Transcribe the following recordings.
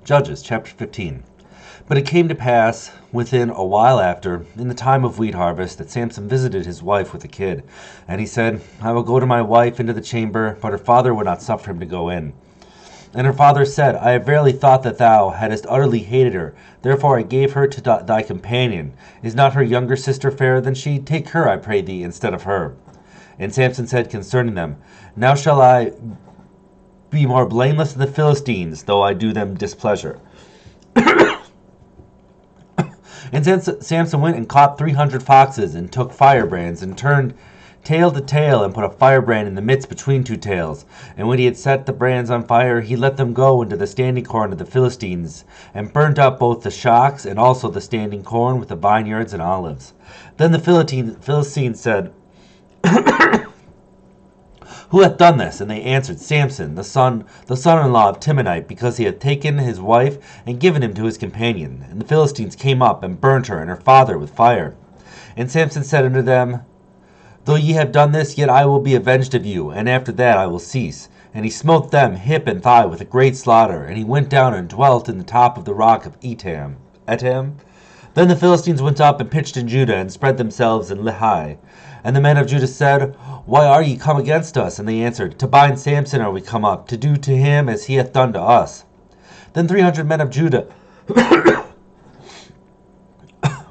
Judges chapter 15. But it came to pass within a while after, in the time of wheat harvest, that Samson visited his wife with a kid. And he said, I will go to my wife into the chamber, but her father would not suffer him to go in. And her father said, I have verily thought that thou hadst utterly hated her. Therefore I gave her to thy companion. Is not her younger sister fairer than she? Take her, I pray thee, instead of her. And Samson said concerning them, Now shall I be more blameless than the Philistines, though I do them displeasure. And Samson went and caught 300 foxes, and took firebrands, and turned tail to tail, and put a firebrand in the midst between two tails. And when he had set the brands on fire, he let them go into the standing corn of the Philistines, and burnt up both the shocks and also the standing corn with the vineyards and olives. Then the Philistines said, Who hath done this? And they answered, Samson, the son-in-law of Timnite, because he hath taken his wife and given him to his companion. And the Philistines came up and burnt her and her father with fire. And Samson said unto them, Though ye have done this, yet I will be avenged of you, and after that I will cease. And he smote them hip and thigh with a great slaughter, and he went down and dwelt in the top of the rock of Etam. Then the Philistines went up and pitched in Judah, and spread themselves in Lehi. And the men of Judah said, Why are ye come against us? And they answered, To bind Samson are we come up, to do to him as he hath done to us. Then 300 men of Judah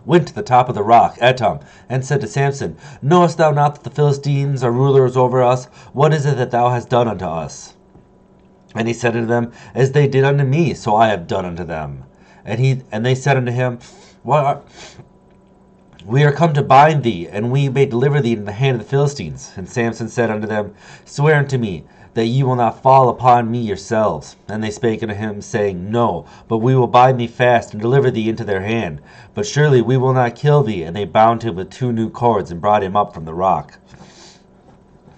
went to the top of the rock, Etam, and said to Samson, Knowest thou not that the Philistines are rulers over us? What is it that thou hast done unto us? And he said unto them, As they did unto me, so I have done unto them. And they said unto him, We are come to bind thee, and we may deliver thee into the hand of the Philistines. And Samson said unto them, Swear unto me that ye will not fall upon me yourselves. And they spake unto him, saying, No, but we will bind thee fast, and deliver thee into their hand. But surely we will not kill thee. And they bound him with 2 new cords, and brought him up from the rock.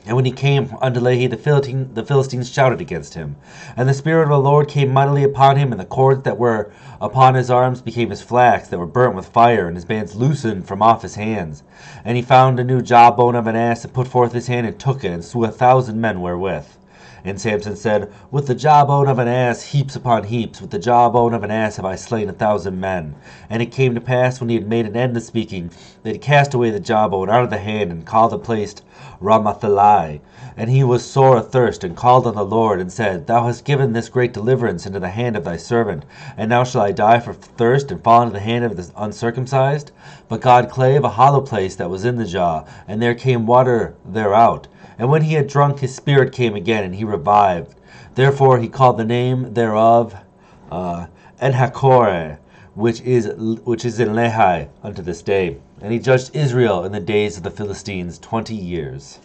And when he came unto Lehi, the Philistines shouted against him. And the Spirit of the Lord came mightily upon him, and the cords that were upon his arms became as flax that were burnt with fire, and his bands loosened from off his hands. And he found a new jawbone of an ass, and put forth his hand, and took it, and slew 1,000 men therewith. And Samson said, With the jawbone of an ass heaps upon heaps, with the jawbone of an ass have I slain 1,000 men. And it came to pass, when he had made an end of speaking, that he cast away the jawbone out of the hand, and called the place Ramathalai. And he was sore athirst, and called on the Lord, and said, Thou hast given this great deliverance into the hand of thy servant, and now shall I die for thirst, and fall into the hand of the uncircumcised? But God clave a hollow place that was in the jaw, and there came water thereout. And when he had drunk, his spirit came again, and he revived. Therefore he called the name thereof Enhakkore, which is in Lehi unto this day. And he judged Israel in the days of the Philistines 20 years.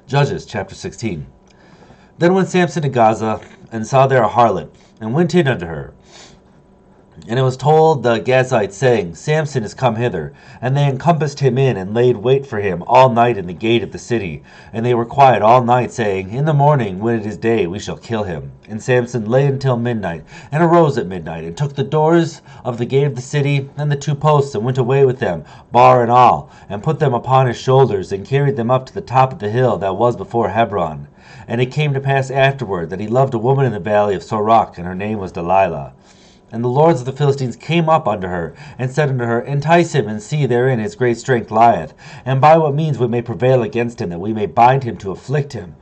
Judges chapter 16. Then went Samson to Gaza, and saw there a harlot, and went in unto her. And it was told the Gazites, saying, Samson is come hither. And they encompassed him in, and laid wait for him all night in the gate of the city. And they were quiet all night, saying, In the morning, when it is day, we shall kill him. And Samson lay until midnight, and arose at midnight, and took the doors of the gate of the city, and the 2 posts, and went away with them, bar and all, and put them upon his shoulders, and carried them up to the top of the hill that was before Hebron. And it came to pass afterward that he loved a woman in the valley of Sorok, and her name was Delilah. And the lords of the Philistines came up unto her, and said unto her, Entice him, and see therein his great strength lieth, and by what means we may prevail against him, that we may bind him to afflict him.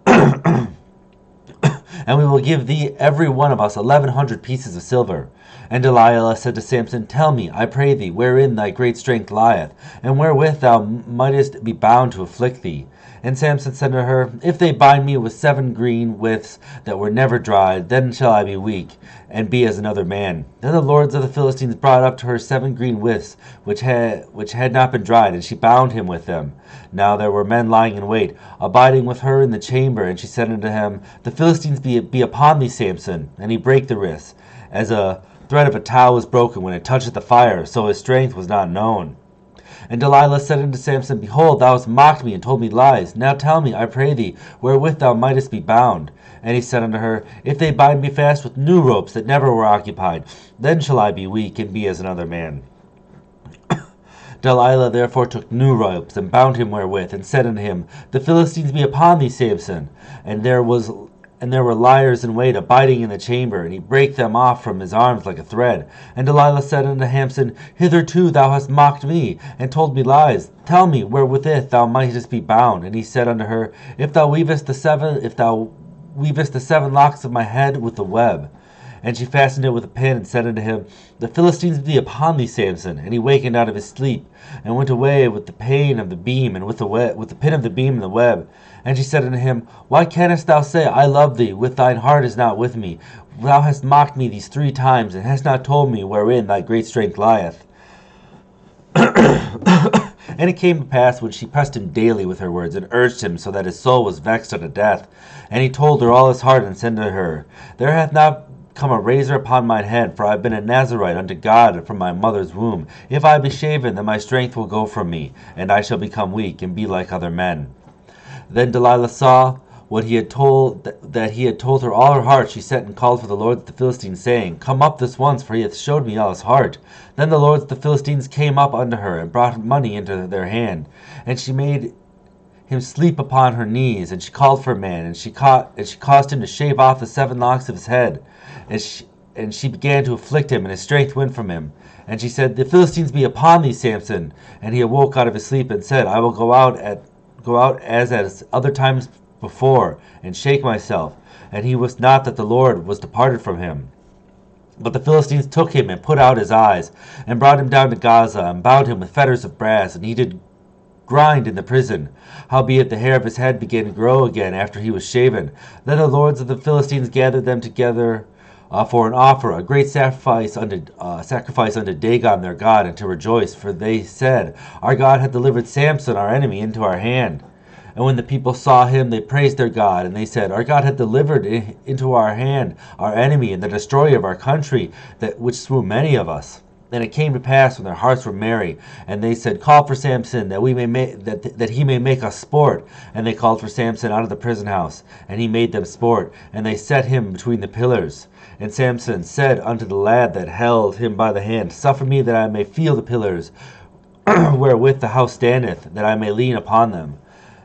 And we will give thee every one of us 1,100 pieces of silver. And Delilah said to Samson, Tell me, I pray thee, wherein thy great strength lieth, and wherewith thou mightest be bound to afflict thee. And Samson said to her, If they bind me with 7 green withs that were never dried, then shall I be weak, and be as another man. Then the lords of the Philistines brought up to her 7 green withs, which had not been dried, and she bound him with them. Now there were men lying in wait, abiding with her in the chamber, and she said unto him, The Philistines be upon thee, Samson. And he brake the wrists, as a thread of a towel is broken when it toucheth the fire, so his strength was not known. And Delilah said unto Samson, Behold, thou hast mocked me, and told me lies. Now tell me, I pray thee, wherewith thou mightest be bound. And he said unto her, If they bind me fast with new ropes that never were occupied, then shall I be weak, and be as another man. Delilah therefore took new ropes, and bound him therewith, and said unto him, The Philistines be upon thee, Samson. And there were liars in wait abiding in the chamber, and he brake them off from his arms like a thread. And Delilah said unto Samson, Hitherto thou hast mocked me, and told me lies. Tell me wherewith thou mightest be bound. And he said unto her, If thou weavest the seven locks of my head with the web. And she fastened it with a pin, and said unto him, The Philistines be upon thee, Samson. And he wakened out of his sleep, and went away with the pain of the beam, and with the pin of the beam and the web. And she said unto him, Why canst thou say, I love thee, with thine heart is not with me? Thou hast mocked me these 3 times, and hast not told me wherein thy great strength lieth. And it came to pass, when she pressed him daily with her words, and urged him so that his soul was vexed unto death, and he told her all his heart, and said unto her, There hath not come a razor upon mine head, for I have been a Nazarite unto God from my mother's womb. If I be shaven, then my strength will go from me, and I shall become weak, and be like other men. Then Delilah saw what he had told, that he had told her all her heart. She sent and called for the lords of the Philistines, saying, Come up this once, for he hath showed me all his heart. Then the lords of the Philistines came up unto her, and brought money into their hand. And she made him sleep upon her knees, and she called for a man, and she caused him to shave off the 7 locks of his head. And she began to afflict him, and his strength went from him. And she said, The Philistines be upon thee, Samson. And he awoke out of his sleep, and said, I will go out as at other times before, and shake myself. And he wist not that the Lord was departed from him. But the Philistines took him, and put out his eyes, and brought him down to Gaza, and bound him with fetters of brass, and he did grind in the prison. Howbeit the hair of his head began to grow again after he was shaven. Then the lords of the Philistines gathered them together for an offer, a great sacrifice unto Dagon their god, and to rejoice, for they said, Our God hath delivered Samson our enemy into our hand. And when the people saw him, they praised their God, and they said, Our God hath delivered into our hand our enemy, and the destroyer of our country, which slew many of us. And it came to pass, when their hearts were merry, and they said, Call for Samson, that he may make us sport. And they called for Samson out of the prison house, and he made them sport, and they set him between the pillars. And Samson said unto the lad that held him by the hand, Suffer me that I may feel the pillars wherewith the house standeth, that I may lean upon them.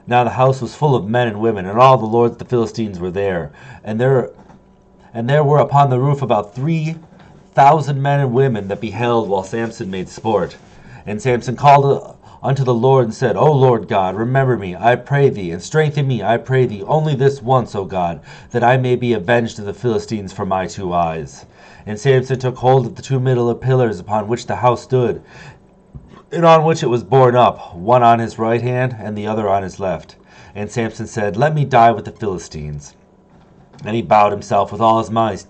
Now the house was full of men and women, and all the lords of the Philistines were there. And there were upon the roof about 3,000 men and women that beheld while Samson made sport. And Samson called unto the Lord, and said, O Lord God, remember me, I pray thee, and strengthen me, I pray thee, only this once, O God, that I may be avenged of the Philistines for my 2 eyes. And Samson took hold of the 2 middle pillars upon which the house stood, and on which it was borne up, one on his right hand, and the other on his left. And Samson said, Let me die with the Philistines. And he bowed himself with all his might,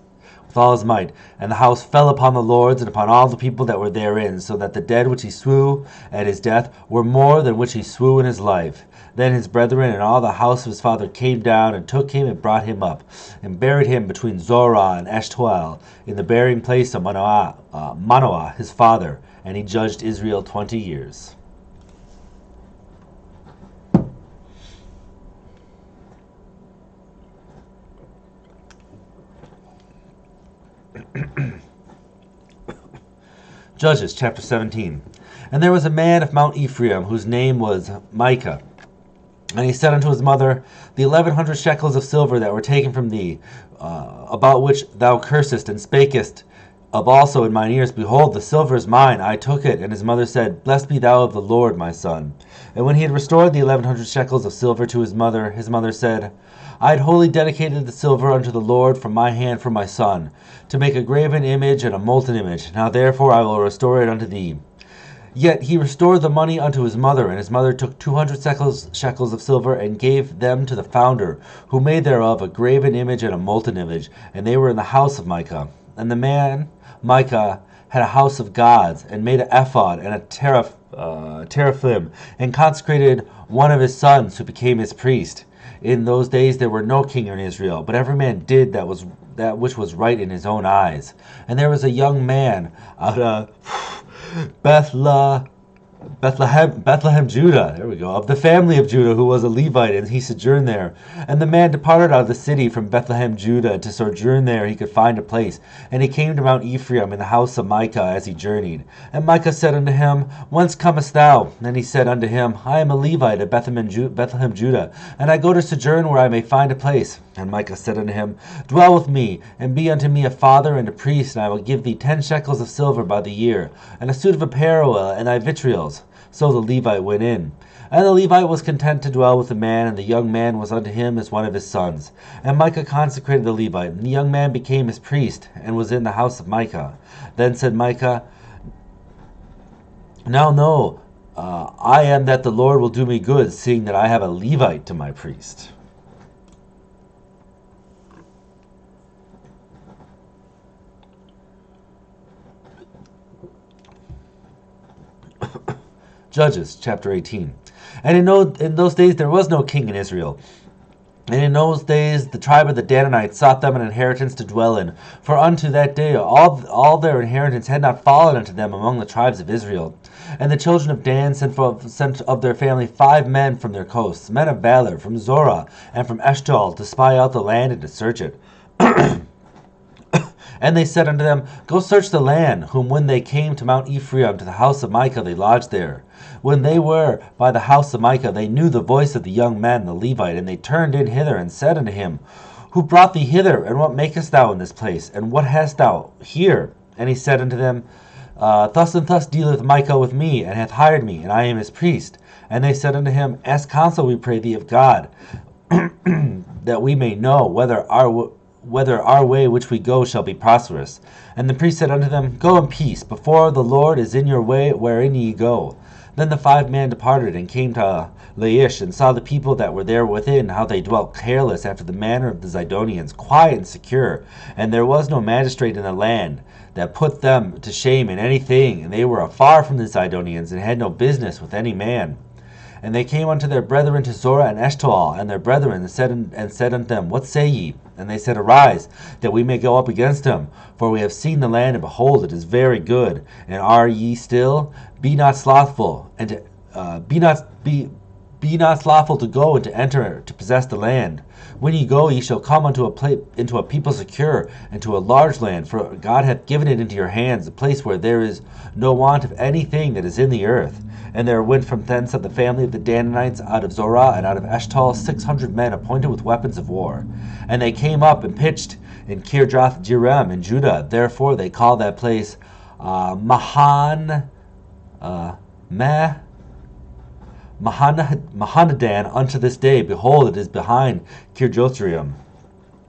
and the house fell upon the lords and upon all the people that were therein, so that the dead which he slew at his death were more than which he slew in his life. Then his brethren and all the house of his father came down, and took him, and brought him up, and buried him between Zorah and Eshtaol, in the burying place of Manoah his father, and he judged Israel 20 years. Judges chapter 17. And there was a man of Mount Ephraim, whose name was Micah. And he said unto his mother, The 1,100 shekels of silver that were taken from thee, about which thou cursest and spakest of also in mine ears, behold, the silver is mine, I took it. And his mother said, Blessed be thou of the Lord, my son. And when he had restored the 1,100 shekels of silver to his mother said, I had wholly dedicated the silver unto the Lord from my hand for my son, to make a graven image and a molten image. Now therefore I will restore it unto thee. Yet he restored the money unto his mother, and his mother took 200 shekels of silver, and gave them to the founder, who made thereof a graven image and a molten image, and they were in the house of Micah. And the man Micah had a house of gods, and made an ephod and a teraphim, and consecrated one of his sons, who became his priest. In those days there were no king in Israel, but every man did that which was right in his own eyes. And there was a young man out of Bethlehem, Judah. There we go. Of the family of Judah, who was a Levite, and he sojourned there. And the man departed out of the city from Bethlehem, Judah, to sojourn there. He could find a place. And he came to Mount Ephraim in the house of Micah as he journeyed. And Micah said unto him, Whence comest thou? And he said unto him, I am a Levite of Bethlehem, Judah, and I go to sojourn where I may find a place. And Micah said unto him, Dwell with me, and be unto me a father and a priest, and I will give thee 10 shekels of silver by the year, and a suit of apparel, and thy vitriols. So the Levite went in. And the Levite was content to dwell with the man, and the young man was unto him as one of his sons. And Micah consecrated the Levite, and the young man became his priest, and was in the house of Micah. Then said Micah, Now know I am that the Lord will do me good, seeing that I have a Levite to my priest. Judges chapter 18. And in those days there was no king in Israel. And in those days the tribe of the Danites sought them an inheritance to dwell in. For unto that day all their inheritance had not fallen unto them among the tribes of Israel. And the children of Dan sent of their family 5 men from their coasts, men of valor, from Zorah and from Eshtaol, to spy out the land and to search it. And they said unto them, Go search the land, whom when they came to Mount Ephraim, to the house of Micah, they lodged there. When they were by the house of Micah, they knew the voice of the young man, the Levite, and they turned in hither, and said unto him, Who brought thee hither, and what makest thou in this place, and what hast thou here? And he said unto them, Thus and thus dealeth Micah with me, and hath hired me, and I am his priest. And they said unto him, Ask counsel, we pray thee, of God, that we may know whether our way which we go shall be prosperous. And the priest said unto them, Go in peace, before the Lord is in your way wherein ye go. Then the 5 men departed, and came to Laish, and saw the people that were there within, how they dwelt careless after the manner of the Zidonians, quiet and secure. And there was no magistrate in the land that put them to shame in anything, and they were afar from the Zidonians, and had no business with any man. And they came unto their brethren to Zorah and Eshtaol, and their brethren said unto them, What say ye? And they said, Arise, that we may go up against him. For we have seen the land, and behold, it is very good. And are ye still? Be not slothful, and be not slothful to go and to enter to possess the land. When ye go, ye shall come into a people secure, and to a large land, for God hath given it into your hands, a place where there is no want of anything that is in the earth. And there went from thence of the family of the Danites out of Zorah and out of Eshtaol 600 men appointed with weapons of war. And they came up and pitched in Kirjath-jearim in Judah. Therefore they call that place Mahanadan unto this day. Behold, it is behind Kirjath-jearim.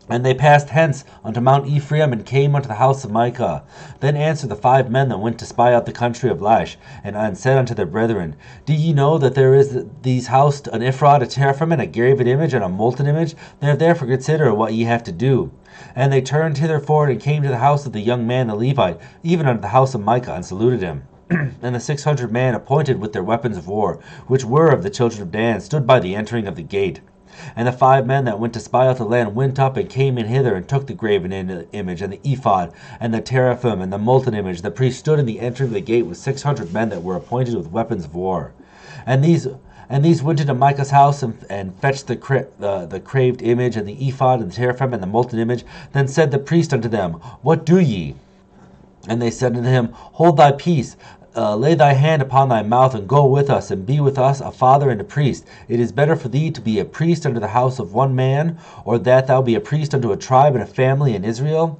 And they passed hence unto Mount Ephraim, and came unto the house of Micah. Then answered the 5 men that went to spy out the country of Laish, and said unto their brethren, Do ye know that there is these housed an ephod, a teraphim, and a graven image, and a molten image? Therefore consider what ye have to do. And they turned hitherford, and came to the house of the young man the Levite, even unto the house of Micah, and saluted him. And the 600 men appointed with their weapons of war, which were of the children of Dan, stood by the entering of the gate. And the 5 men that went to spy out the land went up and came in hither, and took the graven image, and the ephod, and the teraphim, and the molten image. The priest stood in the entry of the gate with 600 men that were appointed with weapons of war. And these went into Micah's house, and fetched the craved image, and the ephod, and the teraphim, and the molten image. Then said the priest unto them, What do ye? And they said unto him, Hold thy peace. Lay thy hand upon thy mouth, and go with us, and be with us a father and a priest. It is better for thee to be a priest unto the house of one man, or that thou be a priest unto a tribe and a family in Israel.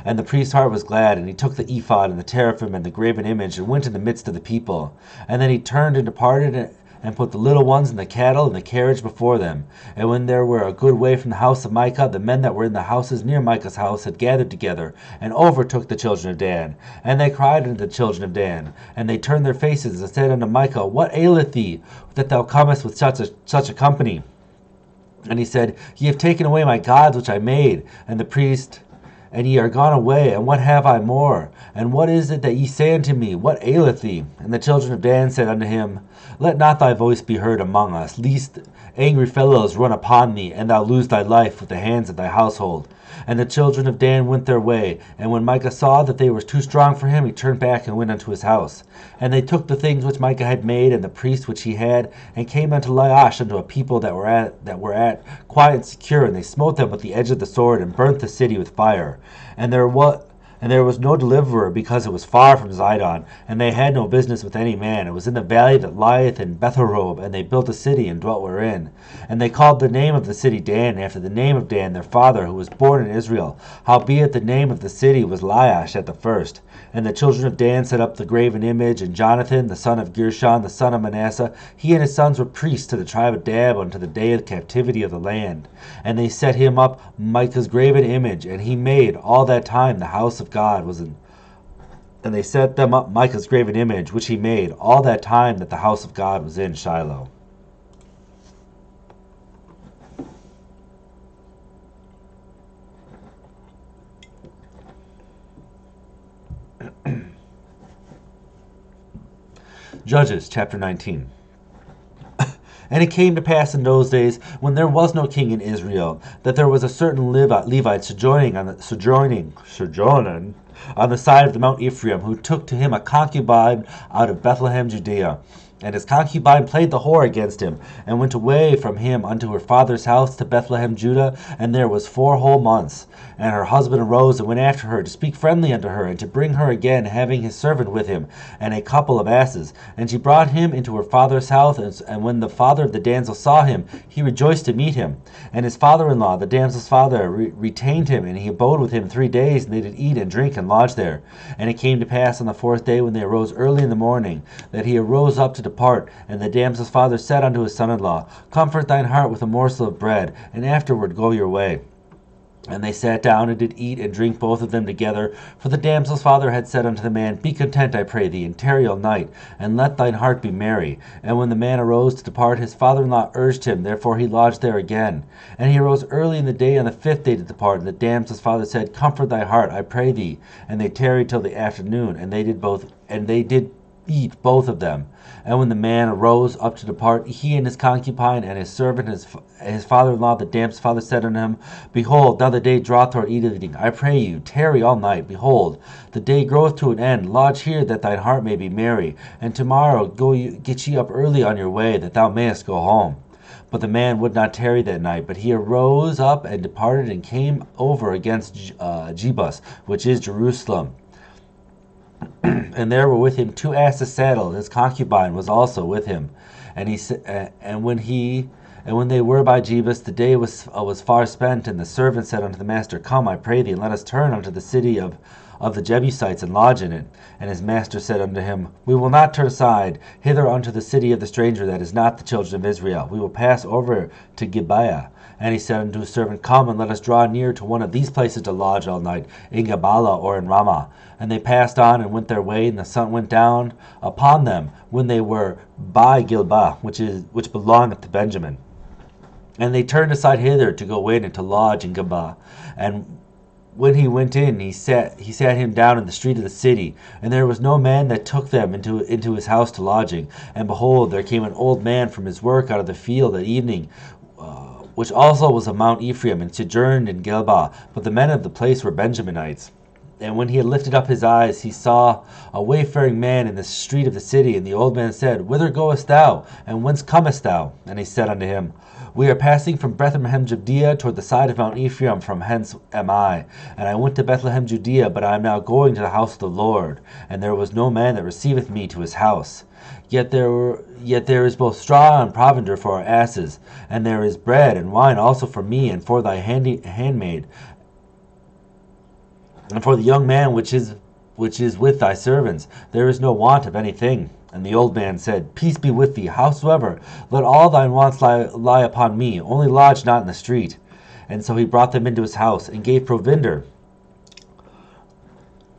And the priest's heart was glad, and he took the ephod and the teraphim and the graven image, and went in the midst of the people. And then he turned and departed, and put the little ones and the cattle and the carriage before them. And when they were a good way from the house of Micah, the men that were in the houses near Micah's house had gathered together, and overtook the children of Dan. And they cried unto the children of Dan, and they turned their faces, and said unto Micah, What aileth thee, that thou comest with such a company? And he said, Ye have taken away my gods which I made. And the priest and ye are gone away, and what have I more? And what is it that ye say unto me? What aileth thee? And the children of Dan said unto him, Let not thy voice be heard among us, lest angry fellows run upon thee, and thou lose thy life with the hands of thy household. And the children of Dan went their way, and when Micah saw that they were too strong for him, he turned back and went unto his house. And they took the things which Micah had made, and the priest which he had, and came unto Laish, unto a people that were at quiet and secure, and they smote them with the edge of the sword, and burnt the city with fire. And there was no deliverer, because it was far from Zidon, and they had no business with any man. It was in the valley that lieth in Betharob, and they built a city and dwelt wherein. And they called the name of the city Dan, after the name of Dan their father, who was born in Israel. Howbeit the name of the city was Laish at the first. And the children of Dan set up the graven image, and Jonathan, the son of Gershon, the son of Manasseh, he and his sons were priests to the tribe of Dab unto the day of the captivity of the land. And they set him up Micah's graven image, and he made all that time the house of God was in. And they set them up Micah's graven image, which he made all that time that the house of God was in Shiloh. Judges chapter 19. And it came to pass in those days, when there was no king in Israel, that there was a certain Levite sojourning on the side of the Mount Ephraim, who took to him a concubine out of Bethlehem, Judea. And his concubine played the whore against him, and went away from him unto her father's house to Bethlehem, Judah, and there was 4 whole months. And her husband arose and went after her, to speak friendly unto her, and to bring her again, having his servant with him, and a couple of asses. And she brought him into her father's house, and when the father of the damsel saw him, he rejoiced to meet him. And his father-in-law, the damsel's father, retained him, and he abode with him 3 days, and they did eat and drink and lodge there. And it came to pass on the 4th day, when they arose early in the morning, that he arose up to depart, and the damsel's father said unto his son-in-law, Comfort thine heart with a morsel of bread, and afterward go your way. And they sat down and did eat and drink both of them together. For the damsel's father had said unto the man, Be content, I pray thee, and tarry all night, and let thine heart be merry. And when the man arose to depart, his father-in-law urged him, therefore he lodged there again. And he arose early in the day on the 5th day to depart. And the damsel's father said, Comfort thy heart, I pray thee. And they tarried till the afternoon, and they did eat both of them. And when the man arose up to depart, he and his concubine and his servant, his father-in-law, the damsel's father, said unto him, Behold, now the day draweth toward eating. I pray you, tarry all night. Behold, the day groweth to an end. Lodge here, that thine heart may be merry. And tomorrow get ye up early on your way, that thou mayest go home. But the man would not tarry that night, but he arose up and departed, and came over against Jebus, which is Jerusalem. And there were with him 2 asses saddled. His concubine was also with him. And when they were by Jebus, the day was far spent. And the servant said unto the master, Come, I pray thee, and let us turn unto the city of the Jebusites, and lodge in it. And his master said unto him, We will not turn aside hither unto the city of the stranger that is not the children of Israel. We will pass over to Gibeah. And he said unto his servant, Come, and let us draw near to one of these places to lodge all night, in Gabala or in Ramah. And they passed on and went their way, and the sun went down upon them when they were by Gilbah, which belongeth to Benjamin. And they turned aside hither to go in and to lodge in Gabah. And when he went in, he sat him down in the street of the city, and there was no man that took them into his house to lodging. And behold, there came an old man from his work out of the field at evening, which also was of Mount Ephraim, and sojourned in Gilbah. But the men of the place were Benjaminites. And when he had lifted up his eyes, he saw a wayfaring man in the street of the city. And the old man said, Whither goest thou? And whence comest thou? And he said unto him, We are passing from Bethlehem, Judea, toward the side of Mount Ephraim. From hence am I. And I went to Bethlehem, Judea, but I am now going to the house of the Lord. And there was no man that receiveth me to his house. Yet there is both straw and provender for our asses, and there is bread and wine also for me and for thy handmaid, and for the young man which is with thy servants. There is no want of anything. And the old man said, Peace be with thee. Howsoever, let all thine wants lie upon me, only lodge not in the street. And so he brought them into his house, and gave provender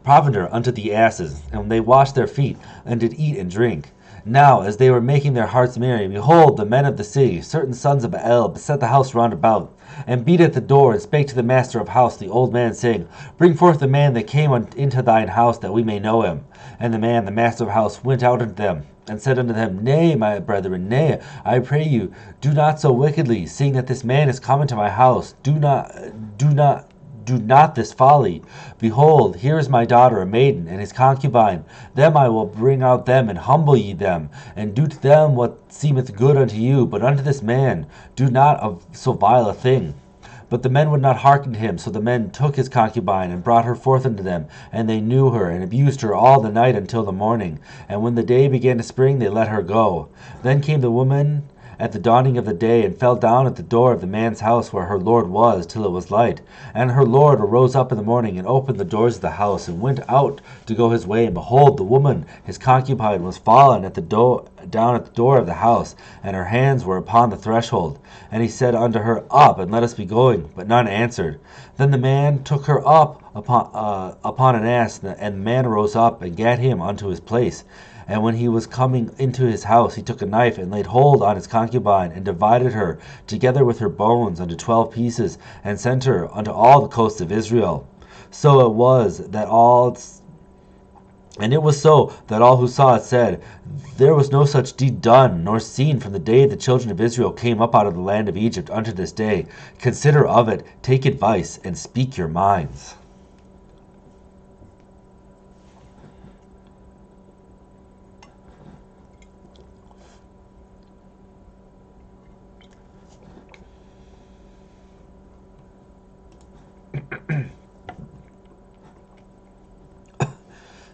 unto the asses, and they washed their feet, and did eat and drink. Now, as they were making their hearts merry, behold, the men of the city, certain sons of El, beset the house round about, and beat at the door, and spake to the master of house, the old man, saying, Bring forth the man that came into thine house, that we may know him. And the man, the master of house, went out unto them, and said unto them, Nay, my brethren, nay, I pray you, do not so wickedly, seeing that this man is come into my house. Do not this folly. Behold, here is my daughter, a maiden, and his concubine. Them I will bring out them, and humble ye them, and do to them what seemeth good unto you. But unto this man do not of so vile a thing. But the men would not hearken to him. So the men took his concubine, and brought her forth unto them. And they knew her, and abused her all the night until the morning. And when the day began to spring, they let her go. Then came the woman at the dawning of the day, and fell down at the door of the man's house where her lord was, till it was light. And her lord arose up in the morning, and opened the doors of the house, and went out to go his way. And behold, the woman, his concubine, was fallen at the down at the door of the house, and her hands were upon the threshold. And he said unto her, Up, and let us be going. But none answered. Then the man took her up upon an ass, and the man rose up, and gat him unto his place. And when he was coming into his house, he took a knife, and laid hold on his concubine, and divided her, together with her bones, unto 12 pieces, and sent her unto all the coasts of Israel. So it was that all who saw it said, There was no such deed done, nor seen from the day the children of Israel came up out of the land of Egypt unto this day. Consider of it, take advice, and speak your minds.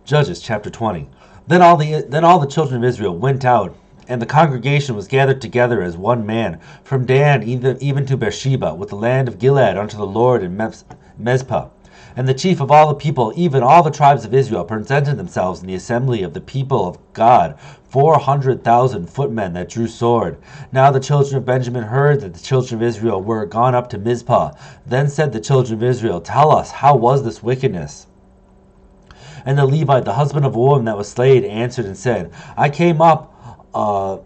Judges chapter 20. Then all the children of Israel went out, and the congregation was gathered together as one man, from Dan even to Beersheba, with the land of Gilead unto the Lord in Mizpah. And the chief of all the people, even all the tribes of Israel, presented themselves in the assembly of the people of God, 400,000 footmen that drew sword. Now the children of Benjamin heard that the children of Israel were gone up to Mizpah. Then said the children of Israel, Tell us, how was this wickedness? And the Levite, the husband of a woman that was slain, answered and said, I came up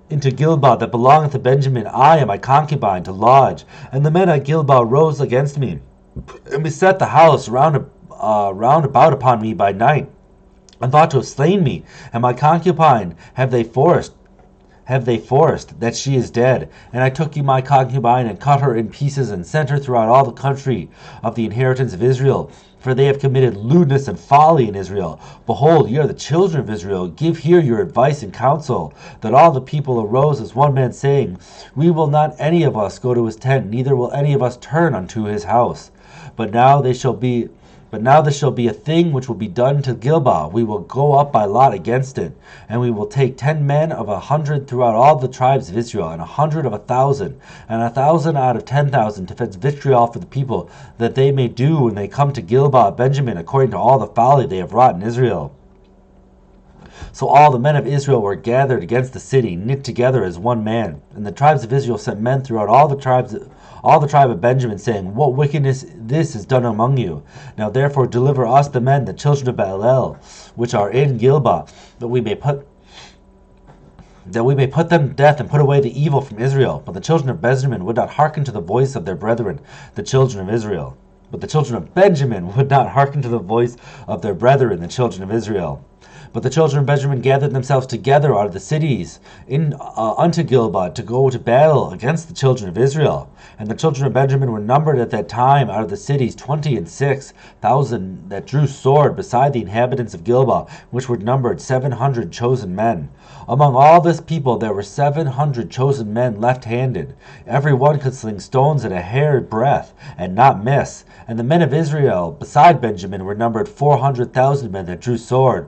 into Gilboa that belongeth to Benjamin, I and my concubine, to lodge. And the men at Gilboa rose against me, and beset the house round about upon me by night, and thought to have slain me. And my concubine have they forced, that she is dead. And I took my concubine, and cut her in pieces, and sent her throughout all the country of the inheritance of Israel. For they have committed lewdness and folly in Israel. Behold, ye are the children of Israel. Give here your advice and counsel. That all the people arose as one man, saying, We will not any of us go to his tent, neither will any of us turn unto his house. But now this shall be a thing which will be done to Gilboa. We will go up by lot against it, and we will take 10 men of 100 throughout all the tribes of Israel, and 100 of 1,000, and 1,000 out of 10,000 to fetch vitriol for the people, that they may do when they come to Gilboa, Benjamin, according to all the folly they have wrought in Israel. So all the men of Israel were gathered against the city, knit together as one man. And the tribes of Israel sent men throughout all the tribe of Benjamin, saying, What wickedness this is done among you? Now therefore deliver us the men, the children of Baalel, which are in Gilboa, that we may put them to death, and put away the evil from Israel. But the children of Benjamin would not hearken to the voice of their brethren, the children of Israel. But the children of Benjamin would not hearken to the voice of their brethren, the children of Israel. But the children of Benjamin gathered themselves together out of the cities unto Gilboa, to go to battle against the children of Israel. And the children of Benjamin were numbered at that time out of the cities 26,000 that drew sword, beside the inhabitants of Gilboa, which were numbered 700 chosen men. Among all this people there were 700 chosen men left-handed. Every one could sling stones at a hair's breadth, and not miss. And the men of Israel beside Benjamin were numbered 400,000 men that drew sword.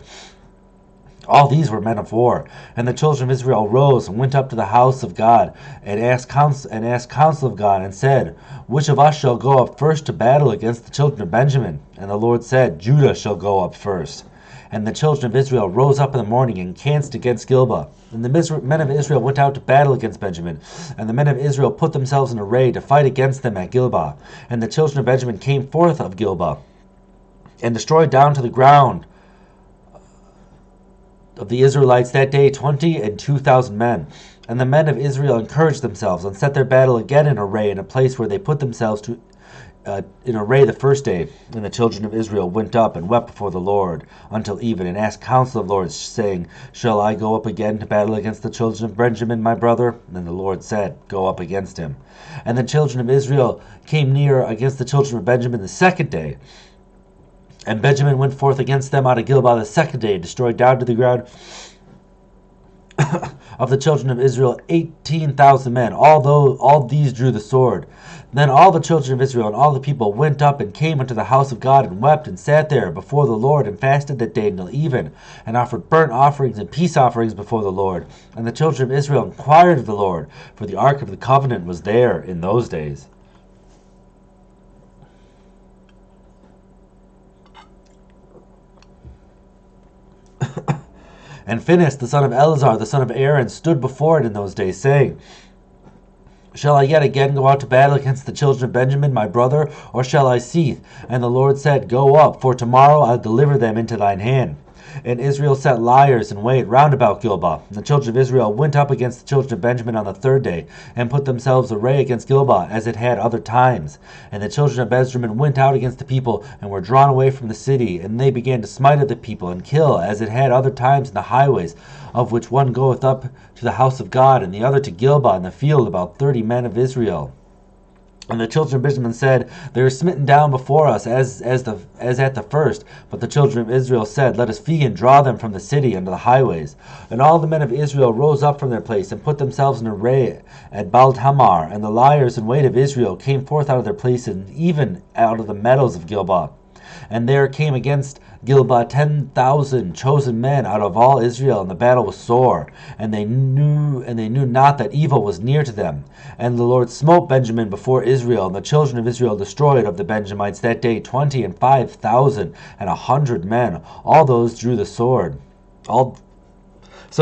All these were men of war. And the children of Israel rose and went up to the house of God, and asked counsel of God, and said, Which of us shall go up first to battle against the children of Benjamin? And the Lord said, Judah shall go up first. And the children of Israel rose up in the morning, and encamped against Gilboa. And the men of Israel went out to battle against Benjamin. And the men of Israel put themselves in array to fight against them at Gilboa. And the children of Benjamin came forth of Gilboa, and destroyed down to the ground of the Israelites that day 22,000 men. And the men of Israel encouraged themselves and set their battle again in array in a place where they put themselves in array the first day. And the children of Israel went up and wept before the Lord until even, and asked counsel of the Lord, saying, Shall I go up again to battle against the children of Benjamin, my brother? And the Lord said, Go up against him. And the children of Israel came near against the children of Benjamin the second day. And Benjamin went forth against them out of Gilboa the second day, and destroyed down to the ground of the children of Israel 18,000 men. All these drew the sword. Then all the children of Israel and all the people went up and came unto the house of God, and wept and sat there before the Lord, and fasted that day until even, and offered burnt offerings and peace offerings before the Lord. And the children of Israel inquired of the Lord, for the ark of the covenant was there in those days. And Phinehas, the son of Eleazar, the son of Aaron, stood before it in those days, saying, Shall I yet again go out to battle against the children of Benjamin, my brother, or shall I cease? And the Lord said, Go up, for tomorrow I'll deliver them into thine hand. And Israel set liers in wait round about Gilboa. And the children of Israel went up against the children of Benjamin on the third day, and put themselves array against Gilboa, as it had other times. And the children of Benjamin went out against the people, and were drawn away from the city. And they began to smite at the people, and kill, as it had other times in the highways, of which one goeth up to the house of God, and the other to Gilboa in the field, about 30 men of Israel. And the children of Benjamin said, They are smitten down before us as at the first. But the children of Israel said, Let us flee and draw them from the city unto the highways. And all the men of Israel rose up from their place, and put themselves in array at Baal-tamar. And the liers in wait of Israel came forth out of their places, even out of the meadows of Gilboa. And there came against Gilboa 10,000 chosen men out of all Israel, and the battle was sore, and they knew not that evil was near to them. And the Lord smote Benjamin before Israel, and the children of Israel destroyed of the Benjamites that day 25,100 men. All those drew the sword. So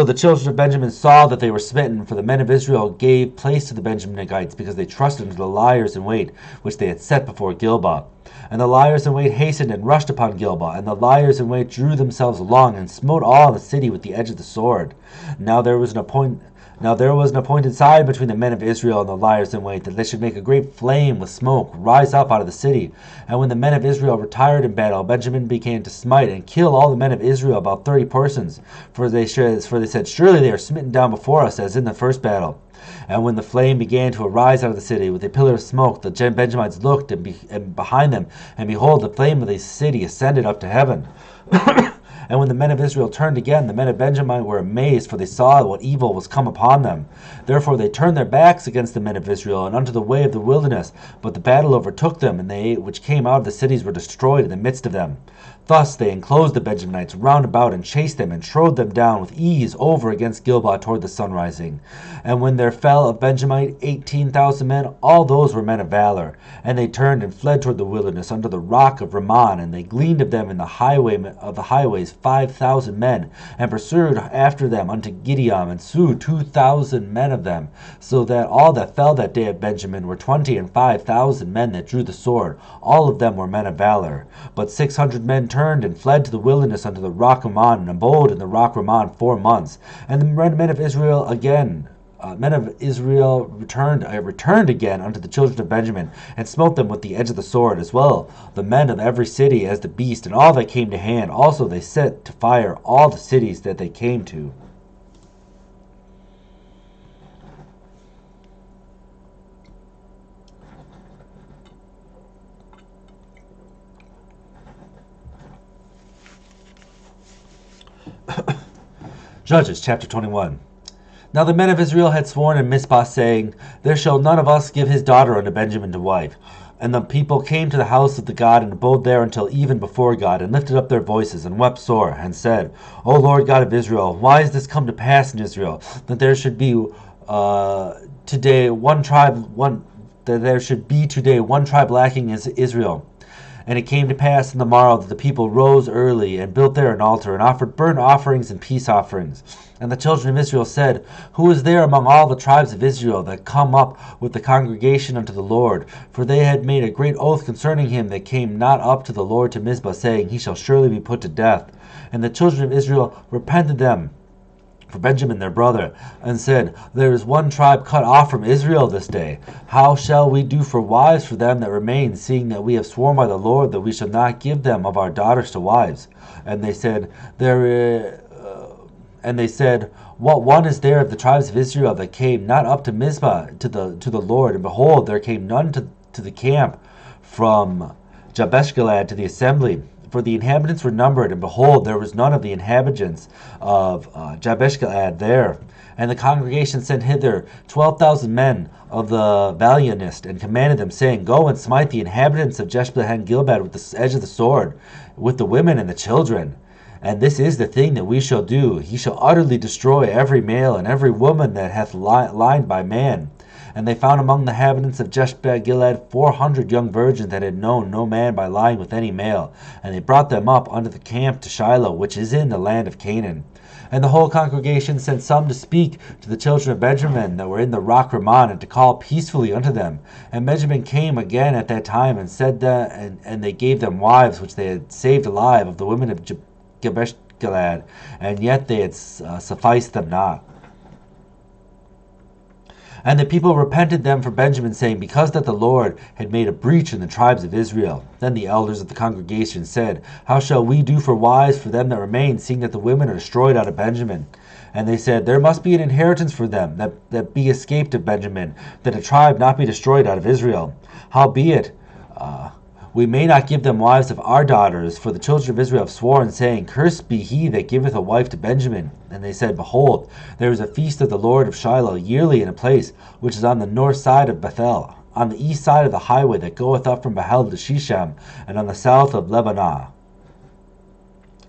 the children of Benjamin saw that they were smitten, for the men of Israel gave place to the Benjaminites, because they trusted unto the liers in wait, which they had set before Gilboa. And the liers in wait hastened and rushed upon Gilboa, and the liers in wait drew themselves along, and smote all the city with the edge of the sword. Now there was an appointed side between the men of Israel and the liers in wait, that they should make a great flame with smoke rise up out of the city. And when the men of Israel retired in battle, Benjamin began to smite and kill all the men of Israel, about 30 persons. For they said, Surely they are smitten down before us, as in the first battle. And when the flame began to arise out of the city with a pillar of smoke, the Benjamites looked and behind them, and behold, the flame of the city ascended up to heaven. And when the men of Israel turned again, the men of Benjamin were amazed, for they saw what evil was come upon them. Therefore they turned their backs against the men of Israel, and unto the way of the wilderness. But the battle overtook them, and they which came out of the cities were destroyed in the midst of them. Thus they enclosed the Benjaminites round about, and chased them, and trode them down with ease over against Gilboa toward the sunrising. And when there fell of Benjamite 18,000 men, all those were men of valor. And they turned and fled toward the wilderness unto the rock of Rimmon, and they gleaned of them in the highways 5,000 men, and pursued after them unto Gideon, and slew 2,000 men of them, so that all that fell that day of Benjamin were 25,000 men that drew the sword. All of them were men of valor. But 600 men turned and fled to the wilderness unto the rock Rimmon, and abode in the rock Rimmon 4 months. And the men of Israel returned again unto the children of Benjamin, and smote them with the edge of the sword, as well the men of every city as the beast, and all that came to hand. Also they set to fire all the cities that they came to. Judges chapter 21. Now the men of Israel had sworn in Mizpah, saying, There shall none of us give his daughter unto Benjamin to wife. And the people came to the house of the God, and abode there until even before God, and lifted up their voices, and wept sore, and said, O Lord God of Israel, why is this come to pass in Israel, that there should be today one tribe lacking is Israel? And it came to pass on the morrow that the people rose early, and built there an altar, and offered burnt offerings and peace offerings. And the children of Israel said, Who is there among all the tribes of Israel that come up with the congregation unto the Lord? For they had made a great oath concerning him that came not up to the Lord to Mizpah, saying, He shall surely be put to death. And the children of Israel repented them for Benjamin their brother, and said, There is one tribe cut off from Israel this day. How shall we do for wives for them that remain, seeing that we have sworn by the Lord that we shall not give them of our daughters to wives? And they said, What one is there of the tribes of Israel that came not up to Mizpah to the Lord? And behold, there came none to the camp from Jabesh-gilead to the assembly. For the inhabitants were numbered, and behold, there was none of the inhabitants of Jabesh-gilead there. And the congregation sent hither 12,000 men of the valiantest, and commanded them, saying, Go and smite the inhabitants of Jabesh-gilead with the edge of the sword, with the women and the children. And this is the thing that we shall do. He shall utterly destroy every male and every woman that hath lined by man. And they found among the inhabitants of Jabesh-gilead 400 young virgins that had known no man by lying with any male. And they brought them up unto the camp to Shiloh, which is in the land of Canaan. And the whole congregation sent some to speak to the children of Benjamin that were in the rock Rimmon, and to call peacefully unto them. And Benjamin came again at that time, and said that, and they gave them wives which they had saved alive of the women of Jabesh-gilead, and yet they had sufficed them not. And the people repented them for Benjamin, saying, Because that the Lord had made a breach in the tribes of Israel. Then the elders of the congregation said, How shall we do for wives for them that remain, seeing that the women are destroyed out of Benjamin? And they said, There must be an inheritance for them that be escaped of Benjamin, that a tribe not be destroyed out of Israel. Howbeit, we may not give them wives of our daughters, for the children of Israel have sworn, saying, Cursed be he that giveth a wife to Benjamin. And they said, Behold, there is a feast of the Lord of Shiloh yearly in a place which is on the north side of Bethel, on the east side of the highway that goeth up from Bethel to Shisham, and on the south of Lebanah.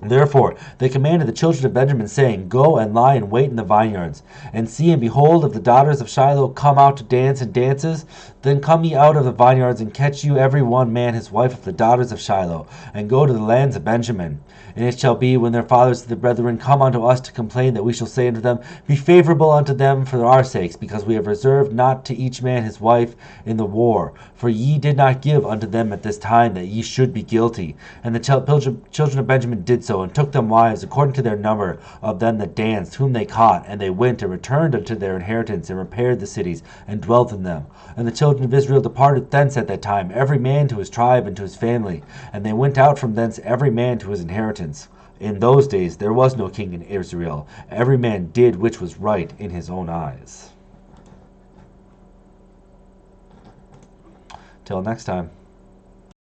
Therefore they commanded the children of Benjamin, saying, Go and lie in wait in the vineyards. And see, and behold, if the daughters of Shiloh come out to dance in dances, then come ye out of the vineyards, and catch you every one man his wife of the daughters of Shiloh, and go to the lands of Benjamin. And it shall be, when their fathers and their brethren come unto us to complain, that we shall say unto them, Be favorable unto them for our sakes, because we have reserved not to each man his wife in the war. For ye did not give unto them at this time, that ye should be guilty. And the children of Benjamin did so, and took them wives according to their number of them that danced, whom they caught. And they went and returned unto their inheritance, and repaired the cities, and dwelt in them. And the children of Israel departed thence at that time, every man to his tribe and to his family. And they went out from thence every man to his inheritance. In those days there was no king in Israel. Every man did which was right in his own eyes. Till next time.